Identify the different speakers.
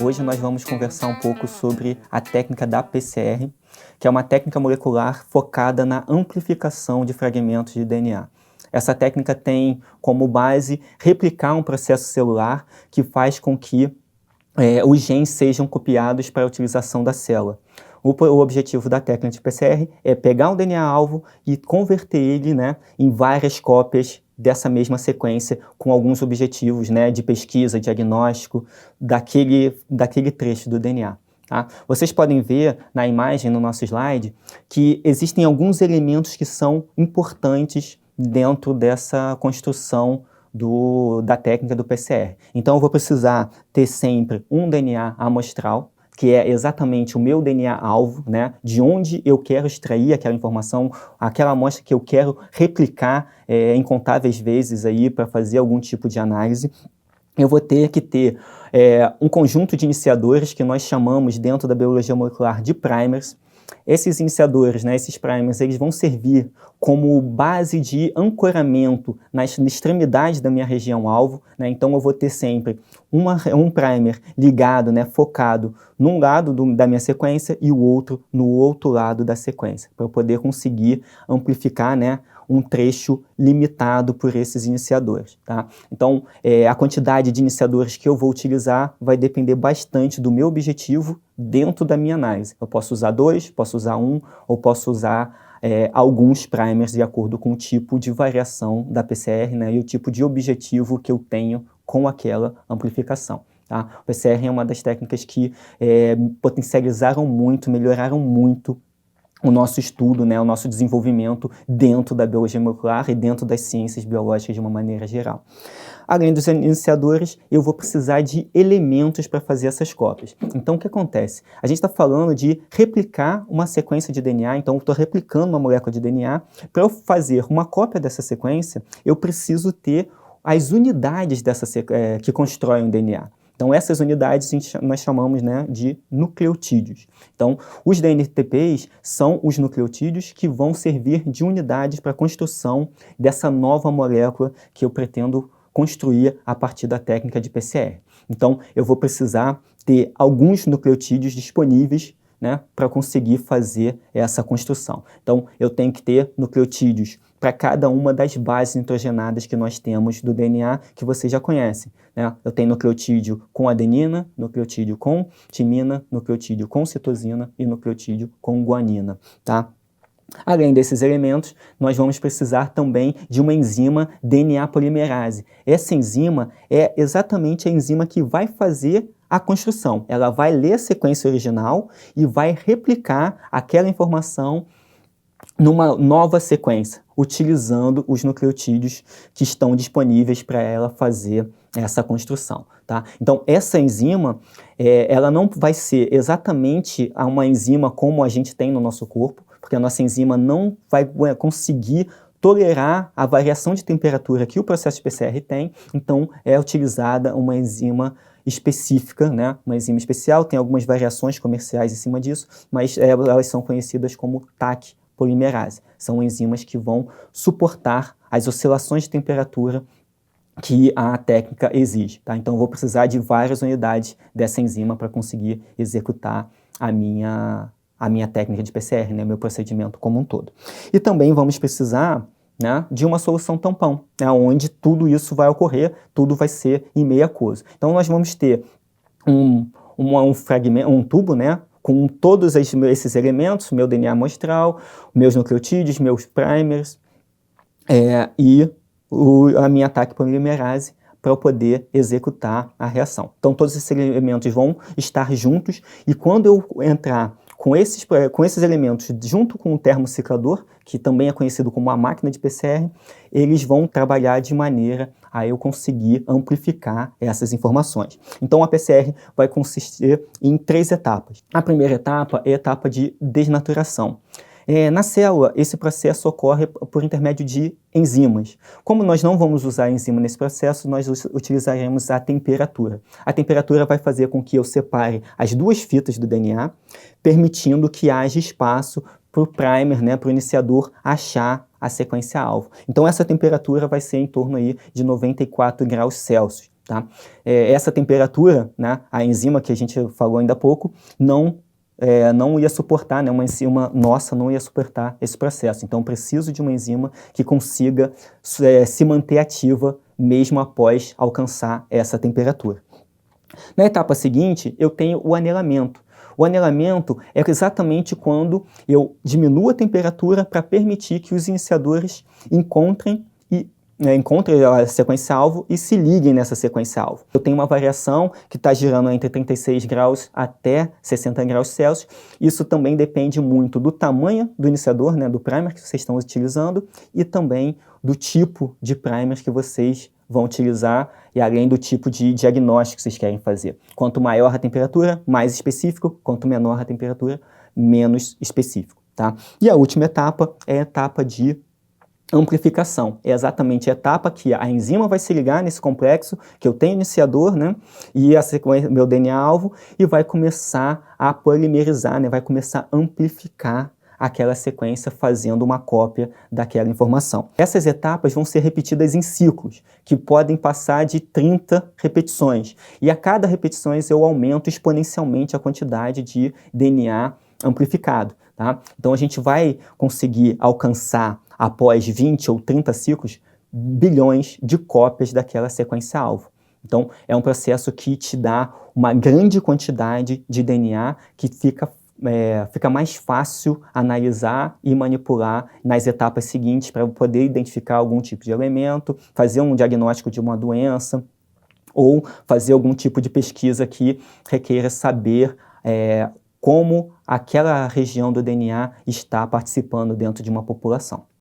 Speaker 1: Hoje nós vamos conversar um pouco sobre a técnica da PCR, que é uma técnica molecular focada na amplificação de fragmentos de DNA. Essa técnica tem como base replicar um processo celular que faz com que os genes sejam copiados para a utilização da célula. O objetivo da técnica de PCR é pegar um DNA-alvo e converter ele, em várias cópias dessa mesma sequência, com alguns objetivos, de pesquisa, diagnóstico, daquele trecho do DNA. Tá? Vocês podem ver na imagem, no nosso slide, que existem alguns elementos que são importantes dentro dessa construção da técnica do PCR. Então eu vou precisar ter sempre um DNA amostral, que é exatamente o meu DNA-alvo, de onde eu quero extrair aquela informação, aquela amostra que eu quero replicar incontáveis vezes para fazer algum tipo de análise. Eu vou ter que ter um conjunto de iniciadores que nós chamamos dentro da biologia molecular de primers. Esses iniciadores, esses primers, eles vão servir como base de ancoramento nas extremidades da minha região-alvo. Então eu vou ter sempre um primer ligado, focado num lado da minha sequência e o outro no outro lado da sequência, para eu poder conseguir amplificar, um trecho limitado por esses iniciadores. Tá? Então, a quantidade de iniciadores que eu vou utilizar vai depender bastante do meu objetivo dentro da minha análise. Eu posso usar 2, posso usar 1, ou posso usar alguns primers de acordo com o tipo de variação da PCR, e o tipo de objetivo que eu tenho com aquela amplificação. Tá? O PCR é uma das técnicas que potencializaram muito, melhoraram muito o nosso estudo, o nosso desenvolvimento dentro da biologia molecular e dentro das ciências biológicas de uma maneira geral. Além dos iniciadores, eu vou precisar de elementos para fazer essas cópias. Então, o que acontece? A gente está falando de replicar uma sequência de DNA, então eu estou replicando uma molécula de DNA. Para eu fazer uma cópia dessa sequência, eu preciso ter as unidades que constroem o DNA. Então, essas unidades nós chamamos de nucleotídeos. Então, os DNTPs são os nucleotídeos que vão servir de unidades para a construção dessa nova molécula que eu pretendo construir a partir da técnica de PCR. Então, eu vou precisar ter alguns nucleotídeos disponíveis para conseguir fazer essa construção. Então, eu tenho que ter nucleotídeos para cada uma das bases nitrogenadas que nós temos do DNA, que vocês já conhecem. Eu tenho nucleotídeo com adenina, nucleotídeo com timina, nucleotídeo com citosina e nucleotídeo com guanina. Tá? Além desses elementos, nós vamos precisar também de uma enzima DNA polimerase. Essa enzima é exatamente a enzima que vai fazer a construção. Ela vai ler a sequência original e vai replicar aquela informação numa nova sequência, utilizando os nucleotídeos que estão disponíveis para ela fazer essa construção. Tá? Então, essa enzima, ela não vai ser exatamente uma enzima como a gente tem no nosso corpo, porque a nossa enzima não vai conseguir tolerar a variação de temperatura que o processo de PCR tem, então é utilizada uma enzima específica, uma enzima especial, tem algumas variações comerciais em cima disso, mas elas são conhecidas como TAC polimerase. São enzimas que vão suportar as oscilações de temperatura que a técnica exige. Tá? Então eu vou precisar de várias unidades dessa enzima para conseguir executar a minha técnica de PCR, meu procedimento como um todo. E também vamos precisar de uma solução tampão, onde tudo isso vai ocorrer, tudo vai ser em meio aquoso. Então nós vamos ter um tubo, com todos esses elementos, meu DNA amostral, meus nucleotídeos, meus primers e a minha TAC polimerase para eu poder executar a reação. Então todos esses elementos vão estar juntos e quando eu entrar com esses elementos junto com o termociclador, que também é conhecido como a máquina de PCR, eles vão trabalhar de maneira a eu conseguir amplificar essas informações. Então a PCR vai consistir em 3 etapas. A primeira etapa é a etapa de desnaturação. Na célula, esse processo ocorre por intermédio de enzimas. Como nós não vamos usar enzima nesse processo, nós utilizaremos a temperatura. A temperatura vai fazer com que eu separe as 2 fitas do DNA, permitindo que haja espaço para o primer, para o iniciador, achar a sequência-alvo. Então essa temperatura vai ser em torno aí de 94 graus Celsius. Tá? Essa temperatura, né, a enzima que a gente falou ainda há pouco, não ia suportar, né, uma enzima nossa não ia suportar esse processo. Então preciso de uma enzima que consiga se manter ativa mesmo após alcançar essa temperatura. Na etapa seguinte, eu tenho o anelamento. O anelamento é exatamente quando eu diminuo a temperatura para permitir que os iniciadores encontrem a sequência-alvo e se liguem nessa sequência-alvo. Eu tenho uma variação que está girando entre 36 graus até 60 graus Celsius. Isso também depende muito do tamanho do iniciador, né, do primer que vocês estão utilizando, e também do tipo de primer que vocês vão utilizar e além do tipo de diagnóstico que vocês querem fazer. Quanto maior a temperatura, mais específico. Quanto menor a temperatura, menos específico. Tá? E a última etapa é a etapa de amplificação. É exatamente a etapa que a enzima vai se ligar nesse complexo, que eu tenho iniciador, né, e a sequência, meu DNA-alvo, e vai começar a polimerizar, né, vai começar a amplificar aquela sequência fazendo uma cópia daquela informação. Essas etapas vão ser repetidas em ciclos, que podem passar de 30 repetições. E a cada repetição eu aumento exponencialmente a quantidade de DNA amplificado. Tá? Então a gente vai conseguir alcançar, após 20 ou 30 ciclos, bilhões de cópias daquela sequência-alvo. Então é um processo que te dá uma grande quantidade de DNA que fica mais fácil analisar e manipular nas etapas seguintes para poder identificar algum tipo de elemento, fazer um diagnóstico de uma doença ou fazer algum tipo de pesquisa que requeira saber como aquela região do DNA está participando dentro de uma população.